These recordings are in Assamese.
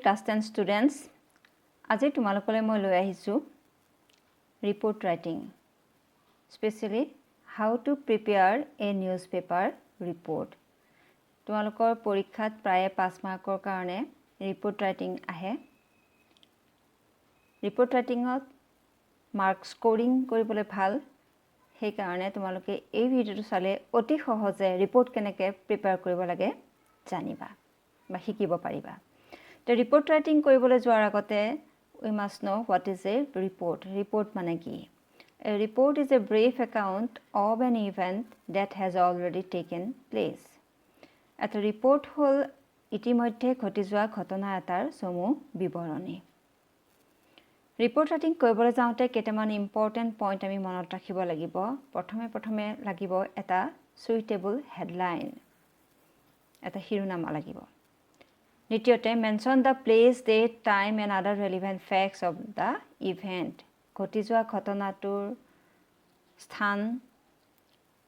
ক্লাছ 10 ষ্টুডেণ্টছ আজি তোমালোকলৈ মই লৈ আহিছোঁ report writing specially how to prepare A newspaper report তোমালোকৰ পৰীক্ষাত প্ৰায় 5 মাৰ্কৰ কাৰণে ৰিপৰ্ট ৰাইটিং আহে ৰিপৰ্ট ৰাইটিঙত মাৰ্ক স্কোৰিং কৰিবলৈ ভাল সেইকাৰণে তোমালোকে এই ভিডিঅ'টো চালে অতি সহজে ৰিপৰ্ট কেনেকৈ প্ৰিপেয়াৰ কৰিব লাগে জানিবা বা শিকিব পাৰিবা তো ৰিপৰ্ট ৰাইটিং কৰিবলৈ যোৱাৰ আগতে we must know what is a report মানে কি a report is a brief account of an event that has already taken place এটা ৰিপৰ্ট হ'ল ইতিমধ্যে ঘটি যোৱা ঘটনা এটাৰ চমু বিৱৰণী ৰিপৰ্ট ৰাইটিং কৰিবলৈ যাওঁতে কেইটামান ইম্পৰ্টেণ্ট পইণ্ট আমি মনত ৰাখিব লাগিব প্ৰথমে লাগিব এটা সুইটেবল হেডলাইন এটা শিৰোনামা লাগিব দ্বিতীয়তে mention the place date time and other relevant facts of the event ঘটি যোৱা ঘটনাটোৰ স্থান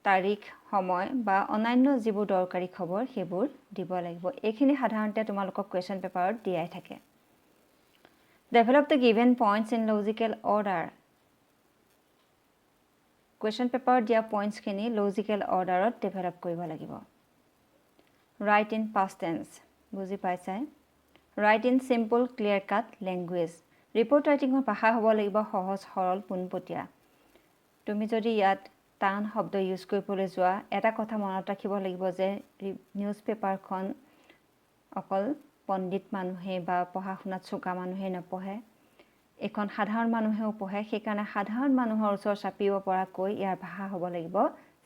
তাৰিখ সময় বা অন্যান্য যিবোৰ দৰকাৰী খবৰ সেইবোৰ দিব লাগিব এইখিনি সাধাৰণতে তোমালোকক কুৱেশ্যন পেপাৰত দিয়াই থাকে develop the given points in logical order question পেপাৰত দিয়া পইণ্টছখিনি লজিকেল অৰ্ডাৰত ডেভেলপ কৰিব লাগিব ৰাইট ইন পাষ্ট টেন্স বুজি পাইছাই write in simple clear cut language report ৰাইটিঙৰ ভাষা হ'ব লাগিব সহজ সৰল পোনপটীয়া তুমি যদি ইয়াত টান শব্দ ইউজ কৰিবলৈ যোৱা এটা কথা মনত ৰাখিব লাগিব যে নিউজ পেপাৰখন অকল পণ্ডিত মানুহে বা পঢ়া শুনাত চোকা মানুহে নপঢ়ে এখন সাধাৰণ মানুহেও পঢ়ে সেইকাৰণে সাধাৰণ মানুহৰ ওচৰ চাপিব পৰাকৈ ইয়াৰ ভাষা হ'ব লাগিব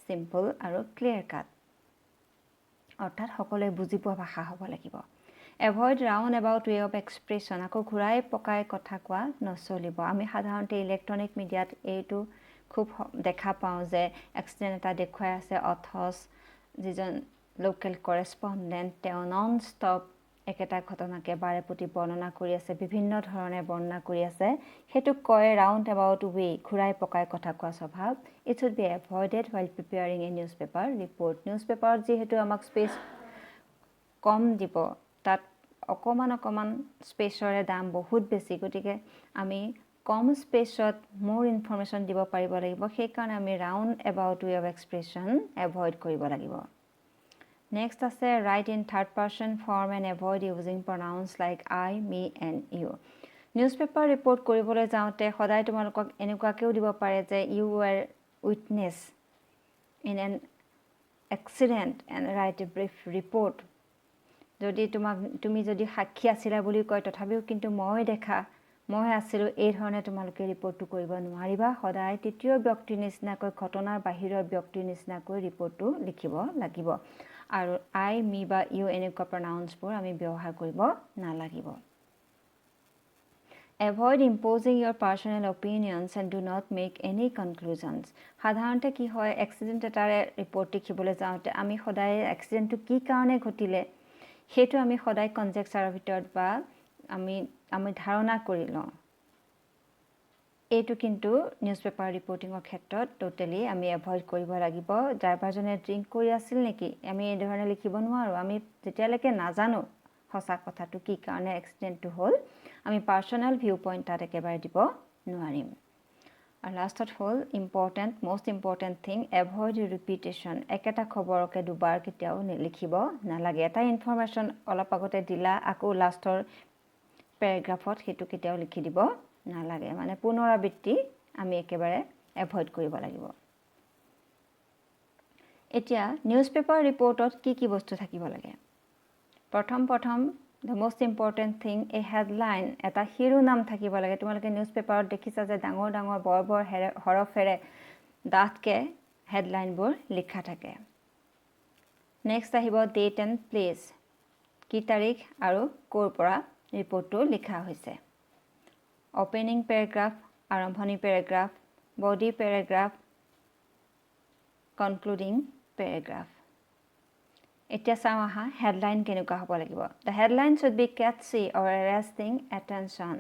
চিম্পল আৰু ক্লিয়াৰ কাট অৰ্থাৎ সকলোৱে বুজি পোৱা ভাষা হ'ব লাগিব avoid round about way of expression আকৌ ঘূৰাই পকাই কথা কোৱা নচলিব আমি সাধাৰণতে ইলেক্ট্ৰনিক মিডিয়াত এইটো খুব দেখা পাওঁ যে এক্সিডেণ্ট এটা দেখুৱাই আছে অথচ যিজন লোকেল কৰেছপণ্ডেণ্ট তেওঁ নন ষ্টপ একেটা ঘটনাকে বাৰে প্ৰতি বৰ্ণনা কৰি আছে বিভিন্ন ধৰণে বৰ্ণনা কৰি আছে সেইটোক কয় ৰাউণ্ড এবাউট ৱে ঘূৰাই পকাই কথা কোৱা স্বভাৱ it should be avoided while preparing a newspaper report নিউজ পেপাৰত যিহেতু আমাক স্পেচ কম দিব তাত অকণমান স্পেচৰে দাম বহুত বেছি গতিকে আমি কম স্পেচত মোৰ ইনফৰমেশ্যন দিব পাৰিব লাগিব সেইকাৰণে আমি round about way of expression avoid কৰিব লাগিব নেক্সট আছে write in third person form and avoid using pronouns like I me and you newspaper report কৰিবলৈ যাওঁতে সদায় তোমালোকক এনেকুৱাকৈও দিব পাৰে যে you were witness in an accident and write a brief report যদি তুমি যদি সাক্ষী আছিলা বুলি কয় তথাপিও কিন্তু মই আছিলোঁ এই ধৰণে তোমালোকে ৰিপৰ্টটো কৰিব নোৱাৰিবা সদায় তৃতীয় ব্যক্তিৰ নিচিনাকৈ ঘটনাৰ বাহিৰৰ ব্যক্তিৰ নিচিনাকৈ ৰিপৰ্টটো লিখিব লাগিব আৰু আই মি বা ইউ এনেকুৱা প্ৰনাউন্সবোৰ আমি ব্যৱহাৰ কৰিব নালাগিব avoid imposing your personal opinions and do not make any conclusions সাধাৰণতে কি হয় এক্সিডেণ্ট এটাৰে ৰিপৰ্ট লিখিবলৈ যাওঁতে আমি সদায় এক্সিডেণ্টটো কি কাৰণে ঘটিলে সেইটো আমি সদায় কনজেক্সাৰৰ ভিতৰত বা আমি ধাৰণা কৰি লওঁ এইটো কিন্তু নিউজ পেপাৰ ৰিপৰ্টিঙৰ ক্ষেত্ৰত টোটেলি আমি এভইড কৰিব লাগিব ড্ৰাইভাৰজনে ড্ৰিংক কৰি আছিল নেকি আমি এই ধৰণে লিখিব নোৱাৰোঁ আমি যেতিয়ালৈকে নাজানো সঁচা কথাটো কি কাৰণে এক্সিডেণ্টটো হ'ল আমি পাৰ্চনেল ভিউ পইণ্ট তাত একেবাৰে দিব নোৱাৰিম আৰু লাষ্টত হ'ল মষ্ট ইম্পৰ্টেণ্ট থিং এভইড ৰিপিটেশ্যন একেটা খবৰকে দুবাৰ কেতিয়াও লিখিব নালাগে এটা ইনফৰমেশ্যন অলপ আগতে দিলা আকৌ লাষ্টৰ পেৰাগ্ৰাফত সেইটো কেতিয়াও লিখি দিব নালাগে মানে পুনৰাবৃত্তি আমি একেবাৰে এভইড কৰিব লাগিব এতিয়া নিউজ পেপাৰ ৰিপৰ্টত কি বস্তু থাকিব লাগে প্ৰথম the most important thing A headline এটা শিৰোনাম থাকিব লাগে তোমালোকে নিউজ পেপাৰত দেখিছা যে ডাঙৰ বৰ হৰফেৰে ডাঠকৈ হেডলাইনবোৰ লিখা থাকে নেক্সট আহিব ডেট এণ্ড প্লেচ কি তাৰিখ আৰু ক'ৰ পৰা ৰিপৰ্টটো লিখা হৈছে অপেনিং পেৰাগ্ৰাফ আৰম্ভণি paragraph body paragraph concluding paragraph এতিয়া চাওঁ আহা হেডলাইন কেনেকুৱা হ'ব লাগিব the headline should be catchy or arresting attention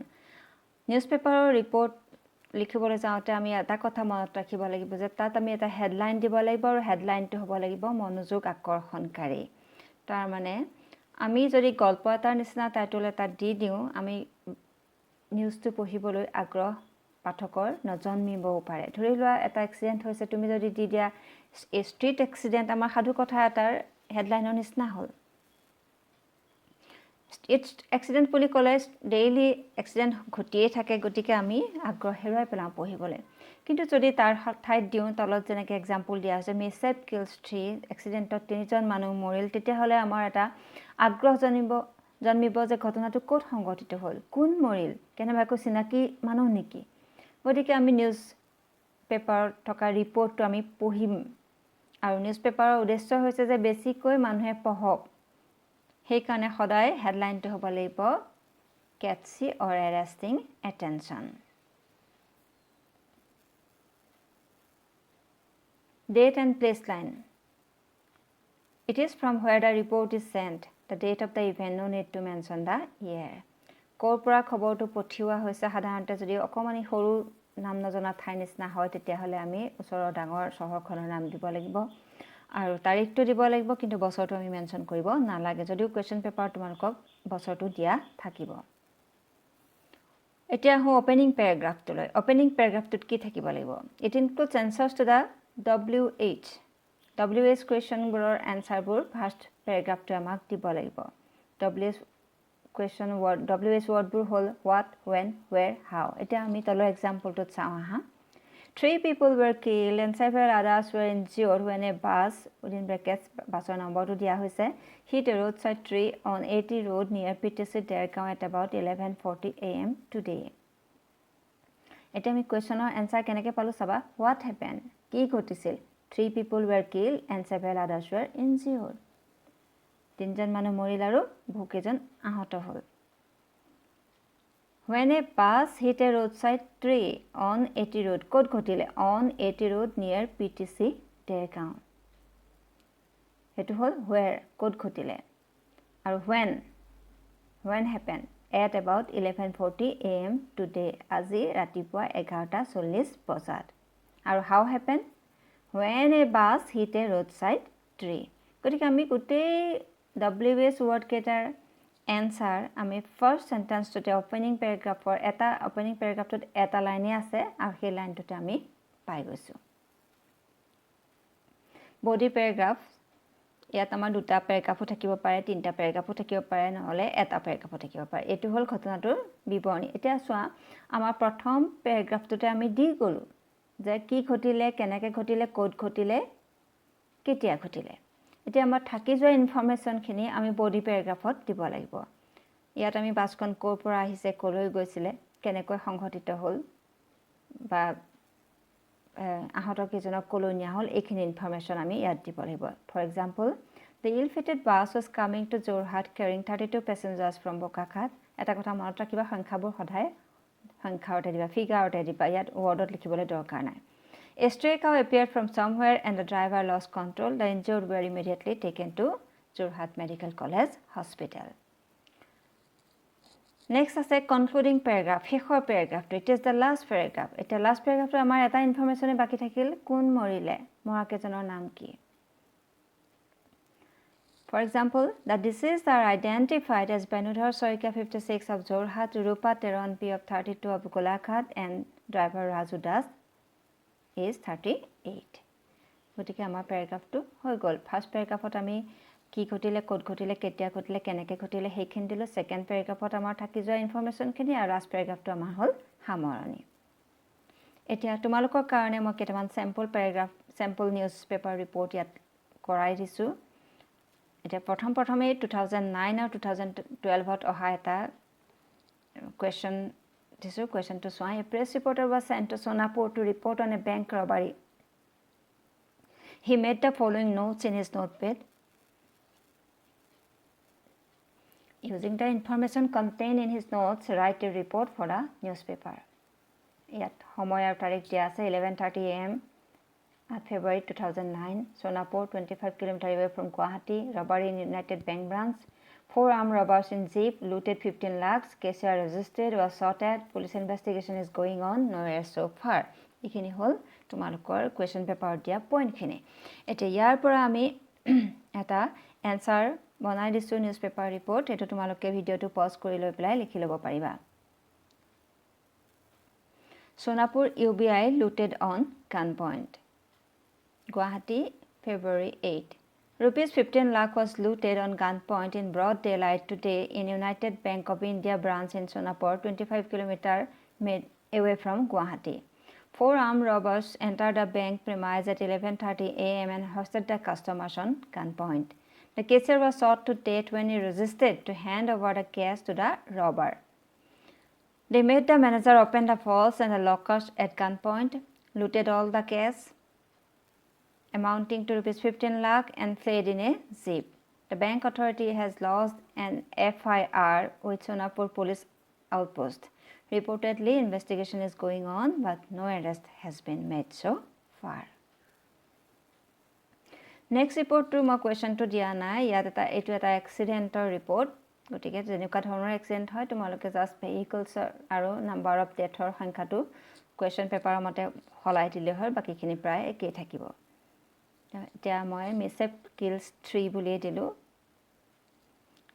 নিউজ পেপাৰৰ ৰিপৰ্ট লিখিবলৈ যাওঁতে আমি এটা কথা মনত ৰাখিব লাগিব যে তাত আমি এটা হেডলাইন দিব লাগিব আৰু হেডলাইনটো হ'ব লাগিব মনোযোগ আকৰ্ষণকাৰী তাৰ মানে আমি যদি গল্প এটাৰ নিচিনা টাইটল এটা দি দিওঁ আমি নিউজটো পঢ়িবলৈ আগ্ৰহ পাঠকৰ নজন্মিবও পাৰে ধৰি লোৱা এটা এক্সিডেণ্ট হৈছে তুমি যদি দি দিয়া ষ্ট্ৰীট এক্সিডেণ্ট আমাৰ সাধু কথা এটাৰ হেডলাইনৰ নিচিনা হ'ল এক্সিডেণ্ট বুলি ক'লে ডেইলি এক্সিডেণ্ট ঘটিয়ে থাকে গতিকে আমি আগ্ৰহ হেৰুৱাই পেলাওঁ পঢ়িবলৈ কিন্তু যদি তাৰ ঠাইত দিওঁ তলত যেনেকৈ এক্সাম্পল দিয়া হৈছে মিছহেপ কিলছ 3 এক্সিডেণ্টত 3জন মানুহ মৰিল তেতিয়াহ'লে আমাৰ এটা আগ্ৰহ জন্মিব যে ঘটনাটো ক'ত সংঘটিত হ'ল কোন মৰিল কেনেবাকৈ চিনাকি মানুহ নেকি গতিকে আমি নিউজ পেপাৰত থকা ৰিপৰ্টটো আমি পঢ়িম আৰু নিউজ পেপাৰৰ উদ্দেশ্য হৈছে যে বেছিকৈ মানুহে পঢ়ক সেইকাৰণে সদায় হেডলাইনটো হ'ব লাগিব catchy or arresting attention. Date and place line. It is from where the report is sent. The date of the event, no need to mention the year. ক'ৰ পৰা খবৰটো পঠিওৱা হৈছে সাধাৰণতে যদি অকমানি সৰু নাম নজনা ঠাই নিচিনা হয় তেতিয়াহ'লে আমি ওচৰৰ ডাঙৰ চহৰখনৰ নাম দিব লাগিব আৰু তাৰিখটো দিব লাগিব কিন্তু বছৰটো আমি মেনশ্যন কৰিব নালাগে যদিও কুৱেশ্যন পেপাৰত তোমালোকক বছৰটো দিয়া থাকিব এতিয়া হো ওপেনিং পেৰাগ্ৰাফটোলৈ ওপেনিং পেৰাগ্ৰাফটোত কি থাকিব লাগিব it includes answers to the WH কুৱেশ্যনবোৰৰ এনচাৰবোৰ ফাৰ্ষ্ট পেৰাগ্ৰাফটো আমাক দিব লাগিব WH ৱৰ্ডবোৰ হ'ল what, when, where, how এতিয়া আমি তলৰ এক্সাম্পলটোত চাওঁ আহা 3 people were killed and several others were injured when a bus within brackets বাছৰ নম্বৰটো দিয়া হৈছে hit a roadside tree on 80 road near PTC Dergaon at about 11:40 AM today এতিয়া আমি কুৱেশ্যনৰ এনসাৰ কেনেকৈ পালো চাবা what happened কি ঘটিছিল 3 people were killed and several others were injured তিনজন মানুহ মৰিল আৰু বহুকেইজন আহত হ'ল When a bus hit a roadside tree on 80 road, ক'ত ঘটিলে on 80 road near PTC Dergaon সেইটো হ'ল where ক'ত ঘটিলে আৰু when happened at about 11:40 AM today আজি ৰাতিপুৱা 11:40 বজাত আৰু how happened when a bus hit a roadside tree গতিকে আমি গোটেই WH word কেইটাৰ এনসাৰ আমি ফাৰ্ষ্ট সেন্টেন্সটোতে ওপেনিং পেৰাগ্ৰাফৰ এটা ওপেনিং পেৰাগ্ৰাফটোত এটা লাইনে আছে আৰু সেই লাইনটোতে আমি পাই গৈছো বডি পেৰাগ্ৰাফ ইয়াত আমাৰ দুটা পেৰাগ্ৰাফো থাকিব পাৰে তিনটা পেৰাগ্ৰাফো থাকিব পাৰে নহলে এটা পেৰাগ্ৰাফো থাকিব পাৰে এটো হ'ল ঘটনাটোৰ বিৱৰণী এতিয়া চোৱা আমাৰ প্ৰথম পেৰাগ্ৰাফটোতে আমি দি গলো যে কি ঘটিলে কেনেকৈ ঘটিলে ক'ত ঘটিলে কেতিয়া ঘটিলে এতিয়া আমাৰ থাকি যোৱা ইনফৰমেশনখিনি আমি বডি পেৰাগ্ৰাফত দিব লাগিব ইয়াত আমি বাছখন ক'ৰ পৰা আহিছে ক'লৈ গৈছিলে কেনেকৈ সংঘটিত হ'ল বা আহত কেইজনক ক'লৈ নিয়া হ'ল এইখিনি ইনফৰমেশন আমি ইয়াত দিব লাগিব for example the ill-fated bus was coming to Jorhat carrying 32 passengers from Bokakhat এটা কথা মনত ৰাখিবা সংখ্যাবোৰ সদায় সংখ্যাৰতে দিবা ফিগাৰতে দিবা ইয়াত ৱৰ্ডত লিখিবলৈ দৰকাৰ নাই A stray cow appeared from somewhere and the driver lost control. The injured were immediately taken to Jorhat Medical College Hospital. Next is a concluding paragraph. Hekhor paragraph. It is the last paragraph. It is last paragraph. Amar eta information baki thakil kun morile. Mora kejonor naam ki. For example, the deceased are identified as Banudhar Soika 56 of Jorhat, Rupa Teronpi of 32 of Golaghat, and driver Raju Das is 38 গতিকে আমাৰ প্যাৰাগ্ৰাফটো হৈ গল ফাৰ্স্ট প্যাৰাগ্ৰাফত আমি কি ঘটিলে ক'ত ঘটিলে কেতিয়া ঘটিলে কেনেকৈ ঘটিলে সেইখিনি দিলো সেকেন্ড প্যাৰাগ্ৰাফত আমাৰ থাকি যোৱা ইনফৰমেশনখিনি আৰু লাষ্ট প্যাৰাগ্ৰাফটো আমাৰ হ'ল সামৰণি এতিয়া তোমালোকৰ কাৰণে মই কেইটামান sample paragraph sample newspaper report ইয়াত কৰাই দিছো এতিয়া প্ৰথমে 2009 আৰু 2012ত অহা এটা question This is a question to Swai. A press reporter was sent to Sonapur to report on a bank robbery. He made the following notes in his notepad. Using the information contained in his notes, write a report for the newspaper. Yet, Homoy or Tariq Diasa, 11:30 AM at February 2009. Sonapur, 25 km away from Guwahati. Robbery in United Bank branch. 4 armed robbers in jeep looted 15 lakhs. Case are registered, was shot at. Police investigation is going on. Nowhere so far. Ikhini hol tumalokor question paper dia point khini. Ete yar pora ami eta answer বনাই দিছোঁ নিউজ পেপাৰ ৰিপৰ্ট এটো তোমালোকে ভিডিওটো পজ কৰি লৈ পেলাই লিখি ল'ব পাৰিবা Sonapur UBI looted on gunpoint Guwahati February 8 Rupees 15 lakh was looted on gunpoint in broad daylight today in United Bank of India branch in Sonapur 25 km away from Guwahati 4 armed robbers entered the bank premise at 11:30 a.m. and hosted the customers on gunpoint. The cashier was shot to death when he resisted to hand over the cash to the robber. They made the manager open the vaults and the lockers at gunpoint, looted all the cash amounting to Rs 15 lakh and fled in a jeep. The bank authority has lodged an FIR with Sonapur police outpost. Reportedly, investigation is going on, but no arrest has been made so far. Next report to my question to Diana. Yata etu eta accident report. Gotike jenuka dhoroner accident hoy tomaloke just vehicles aro number of death or সংখ্যা to question paper mate holai dile hoy baki khini pray ekei thakibo. Etia moi mishap kills 3 buli dilu.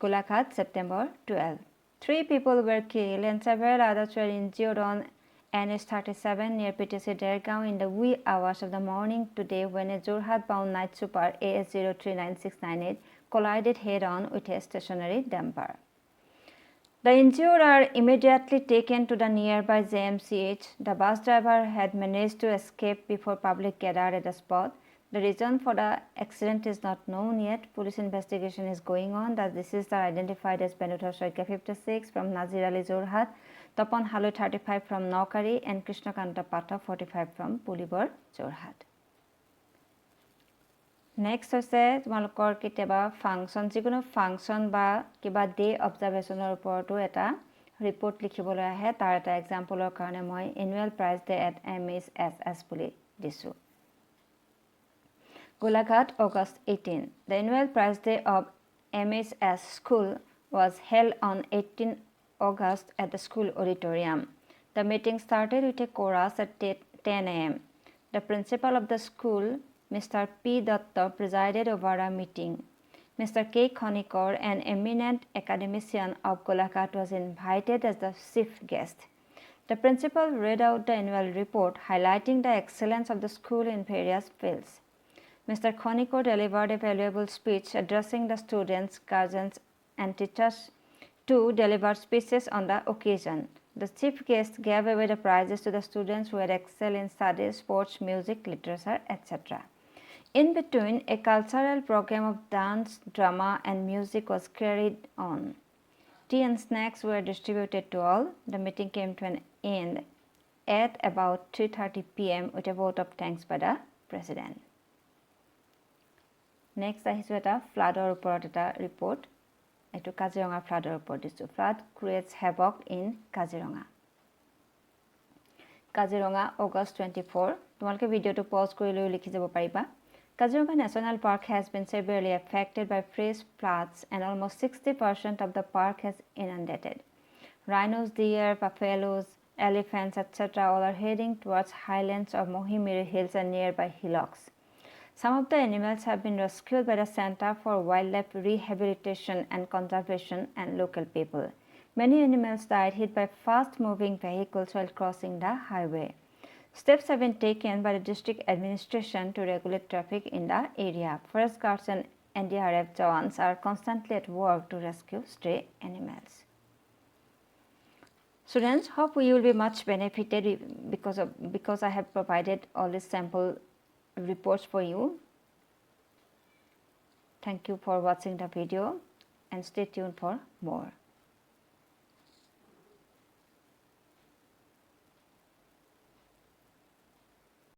Golaghat September 12. 3 people were killed and several others were injured on NH37 near PTC Dergaon in the wee hours of the morning today when a Jorhat-bound night super AS039698 collided head-on with a stationary dumper. The injured are immediately taken to the nearby JMCH. The bus driver had managed to escape before public gathered at the spot. The reason for the accident is not known yet. Police investigation is going on. The deceased are identified as Benudhar Soika 56 from Nazir Ali Jorhat, Tapan Halu 35 from Naukari, and Krishnakanta Pata 45 from Pulibor Jorhat. Next hoise tomalokor kiteba function jikono function ba kiba day observation or oporto eta report likhibole ahe tar eta example or karone moi annual prize day at MSSS puli disu. Golaghat, August 18. The annual prize day of MSS school was held on 18 August at the school auditorium. The meeting started with a chorus at 10 a.m. The principal of the school, Mr. P. Datta, presided over a meeting. Mr. K. Khonikor, an eminent academician of Golaghat, was invited as the chief guest. The principal read out the annual report, highlighting the excellence of the school in various fields. Mr. Khonikor delivered a valuable speech addressing the students, guardians, and teachers to deliver speeches on the occasion. The chief guest gave away the prizes to the students who had excelled in studies, sports, music, literature, etc. In between, a cultural program of dance, drama, and music was carried on. Tea and snacks were distributed to all. The meeting came to an end at about 3:30 p.m. with a vote of thanks by the president. Next, আহিছো এটা ফ্লাডৰ ওপৰত এটা ৰিপৰ্ট এটো কাজিৰঙা ফ্লাডৰ ওপৰত দিছো flood creates havoc in Kaziranga Kaziranga August 24 তোমালোকে ভিডিওটো পজ কৰি লৈ লিখি যাব পাৰিবা Kaziranga National Park has been severely affected by fresh floods and almost 60% of the park has inundated. Rhinos, deer, buffaloes, elephants, etc. all are heading towards highlands of Mohimiri Hills and nearby hillocks. Some of the animals have been rescued by the Center for Wildlife Rehabilitation and Conservation and local people. Many animals died hit by fast-moving vehicles while crossing the highway. Steps have been taken by the district administration to regulate traffic in the area. Forest guards and NDRF jawans are constantly at work to rescue stray animals. Students, hope you will be much benefited because I have provided all these sample reports for you. Thank you for watching the video and stay tuned for more.